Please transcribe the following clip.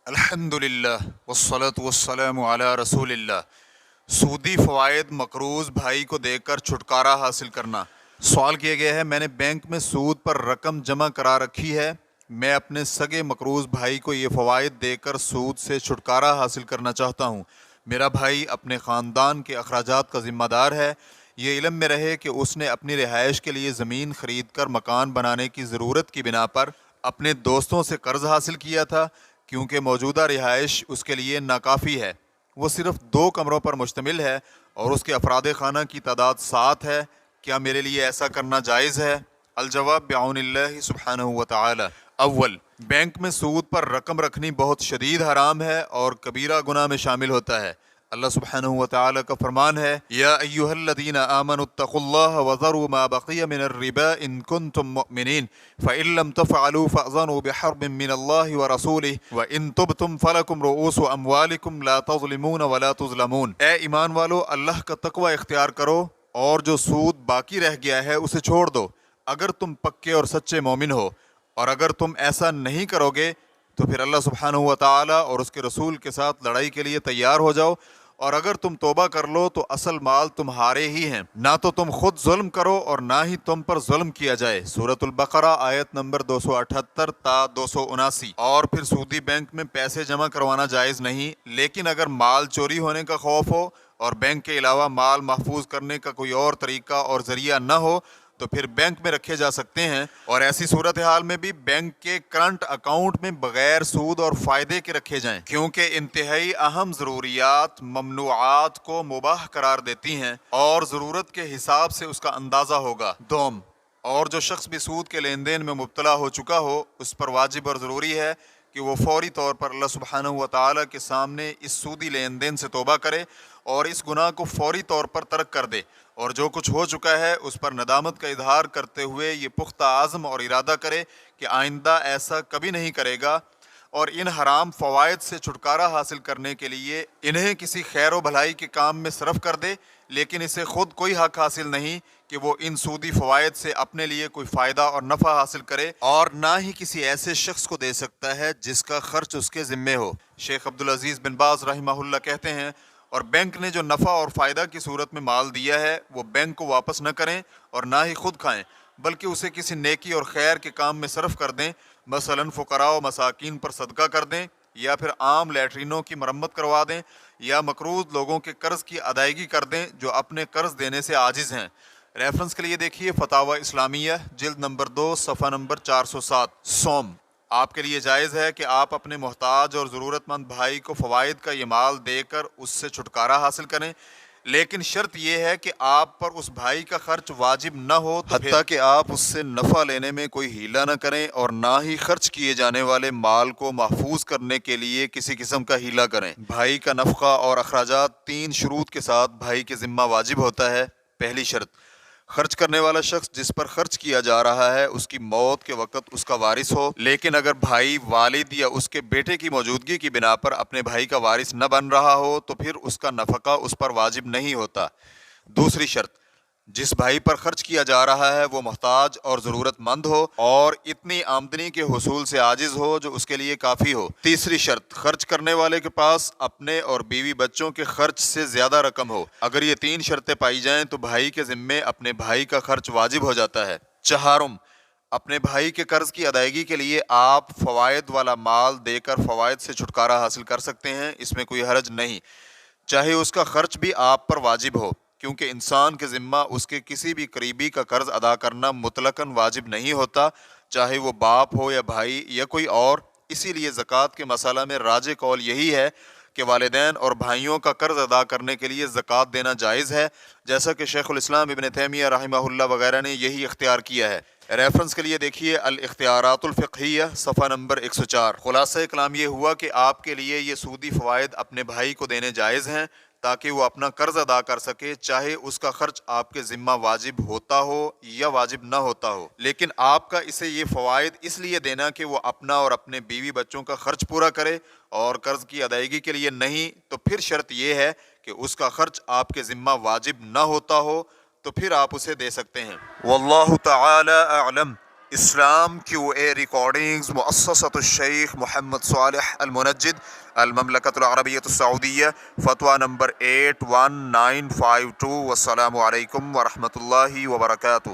الحمدللہ والصلاة والسلام علی رسول اللہ۔ سودی فوائد مقروض بھائی کو دے کر چھٹکارا حاصل کرنا۔ سوال کیا گیا ہے، میں نے بینک میں سود پر رقم جمع کرا رکھی ہے، میں اپنے سگے مقروض بھائی کو یہ فوائد دے کر سود سے چھٹکارا حاصل کرنا چاہتا ہوں۔ میرا بھائی اپنے خاندان کے اخراجات کا ذمہ دار ہے، یہ علم میں رہے کہ اس نے اپنی رہائش کے لیے زمین خرید کر مکان بنانے کی ضرورت کی بنا پر اپنے دوستوں سے قرض حاصل کیا تھا، کیونکہ موجودہ رہائش اس کے لیے ناکافی ہے۔ وہ صرف 2 کمروں پر مشتمل ہے اور اس کے افراد خانہ کی تعداد 7 ہے۔ کیا میرے لیے ایسا کرنا جائز ہے؟ الجواب بعون اللہ سبحانہ و تعالی۔ اول، بینک میں سود پر رقم رکھنی بہت شدید حرام ہے اور کبیرہ گناہ میں شامل ہوتا ہے۔ اللہ سبحانہ و تعالی کا فرمان ہے، یا ایھا الذین آمنوا اتقوا اللہ وذروا ما بقی من الربا ان کنتم مؤمنین فإن لم تفعلوا فأذنوا بحرب من اللہ ورسولہ وإن تبتم فلکم رؤوس اموالکم لا تظلمون ولا تظلمون۔ اے ایمان والو، اللہ کا تقوی اختیار کرو اور جو سود باقی رہ گیا ہے اسے چھوڑ دو اگر تم پکے اور سچے مومن ہو، اور اگر تم ایسا نہیں کرو گے تو پھر اللہ سبحانہ و تعالی اور اس کے رسول کے ساتھ لڑائی کے لیے تیار ہو جاؤ، اور اگر تم توبہ کر لو تو اصل مال تمہارے ہی ہیں، نہ تو تم خود ظلم کرو اور نہ ہی تم پر ظلم کیا جائے۔ سورۃ البقرہ آیت نمبر 278 تا 279۔ اور پھر سودی بینک میں پیسے جمع کروانا جائز نہیں، لیکن اگر مال چوری ہونے کا خوف ہو اور بینک کے علاوہ مال محفوظ کرنے کا کوئی اور طریقہ اور ذریعہ نہ ہو تو پھر بینک میں رکھے جا سکتے ہیں، اور ایسی صورتحال میں بھی بینک کے کرنٹ اکاؤنٹ میں بغیر سود اور فائدے کے رکھے جائیں، کیونکہ انتہائی اہم ضروریات ممنوعات کو مباح قرار دیتی ہیں اور ضرورت کے حساب سے اس کا اندازہ ہوگا۔ دوم، اور جو شخص بھی سود کے لین دین میں مبتلا ہو چکا ہو اس پر واجب اور ضروری ہے کہ وہ فوری طور پر اللہ سبحانہ و تعالیٰ کے سامنے اس سودی لین دین سے توبہ کرے اور اس گناہ کو فوری طور پر ترک کر دے، اور جو کچھ ہو چکا ہے اس پر ندامت کا اظہار کرتے ہوئے یہ پختہ عزم اور ارادہ کرے کہ آئندہ ایسا کبھی نہیں کرے گا، اور ان حرام فوائد سے چھٹکارا حاصل کرنے کے لیے انہیں کسی خیر و بھلائی کے کام میں صرف کر دے، لیکن اسے خود کوئی حق حاصل نہیں کہ وہ ان سودی فوائد سے اپنے لیے کوئی فائدہ اور نفع حاصل کرے، اور نہ ہی کسی ایسے شخص کو دے سکتا ہے جس کا خرچ اس کے ذمے ہو۔ شیخ عبدالعزیز بن باز رحمہ اللہ کہتے ہیں، اور بینک نے جو نفع اور فائدہ کی صورت میں مال دیا ہے وہ بینک کو واپس نہ کریں اور نہ ہی خود کھائیں، بلکہ اسے کسی نیکی اور خیر کے کام میں صرف کر دیں، مثلا فقراء و مساکین پر صدقہ کر دیں، یا پھر عام لیٹرینوں کی مرمت کروا دیں، یا مقروض لوگوں کے قرض کی ادائیگی کر دیں جو اپنے قرض دینے سے عاجز ہیں۔ ریفرنس کے لیے دیکھیے فتاوی اسلامیہ جلد نمبر 2 صفحہ نمبر 407۔ سوم، آپ کے لیے جائز ہے کہ آپ اپنے محتاج اور ضرورت مند بھائی کو فوائد کا یہ مال دے کر اس سے چھٹکارا حاصل کریں، لیکن شرط یہ ہے کہ آپ پر اس بھائی کا خرچ واجب نہ ہو، حتیٰ کہ آپ اس سے نفع لینے میں کوئی ہیلہ نہ کریں اور نہ ہی خرچ کیے جانے والے مال کو محفوظ کرنے کے لیے کسی قسم کا ہیلہ کریں۔ بھائی کا نفقہ اور اخراجات 3 شروط کے ساتھ بھائی کے ذمہ واجب ہوتا ہے۔ پہلی شرط، خرچ کرنے والا شخص جس پر خرچ کیا جا رہا ہے اس کی موت کے وقت اس کا وارث ہو، لیکن اگر بھائی والد یا اس کے بیٹے کی موجودگی کی بنا پر اپنے بھائی کا وارث نہ بن رہا ہو تو پھر اس کا نفقہ اس پر واجب نہیں ہوتا۔ دوسری شرط، جس بھائی پر خرچ کیا جا رہا ہے وہ محتاج اور ضرورت مند ہو اور اتنی آمدنی کے حصول سے عاجز ہو جو اس کے لیے کافی ہو۔ تیسری شرط، خرچ کرنے والے کے پاس اپنے اور بیوی بچوں کے خرچ سے زیادہ رقم ہو۔ اگر یہ 3 شرطیں پائی جائیں تو بھائی کے ذمے اپنے بھائی کا خرچ واجب ہو جاتا ہے۔ چہارم، اپنے بھائی کے قرض کی ادائیگی کے لیے آپ فوائد والا مال دے کر فوائد سے چھٹکارا حاصل کر سکتے ہیں، اس میں کوئی حرج نہیں، چاہے اس کا خرچ بھی آپ پر واجب ہو، کیونکہ انسان کے ذمہ اس کے کسی بھی قریبی کا قرض ادا کرنا مطلقاً واجب نہیں ہوتا، چاہے وہ باپ ہو یا بھائی یا کوئی اور۔ اسی لیے زکوٰۃ کے مسئلہ میں راجح قول یہی ہے کہ والدین اور بھائیوں کا قرض ادا کرنے کے لیے زکوٰۃ دینا جائز ہے، جیسا کہ شیخ الاسلام ابن تیمیہ رحمہ اللہ وغیرہ نے یہی اختیار کیا ہے۔ ریفرنس کے لیے دیکھیے الاختیارات الفقہیہ صفحہ نمبر 104۔ خلاصہ کلام یہ ہوا کہ آپ کے لیے یہ سودی فوائد اپنے بھائی کو دینے جائز ہیں تاکہ وہ اپنا قرض ادا کر سکے، چاہے اس کا خرچ آپ کے ذمہ واجب ہوتا ہو یا واجب نہ ہوتا ہو، لیکن آپ کا اسے یہ فوائد اس لیے دینا کہ وہ اپنا اور اپنے بیوی بچوں کا خرچ پورا کرے اور قرض کی ادائیگی کے لیے نہیں، تو پھر شرط یہ ہے کہ اس کا خرچ آپ کے ذمہ واجب نہ ہوتا ہو، تو پھر آپ اسے دے سکتے ہیں۔ واللہ تعالی اعلم۔ اسلام کیو اے ریکارڈنگز مؤسسۃ الشیخ محمد صالح المنجد المملکۃ العربیۃ السعودیہ فتویٰ نمبر 81952 والسلام علیکم ورحمۃ اللہ وبرکاتہ.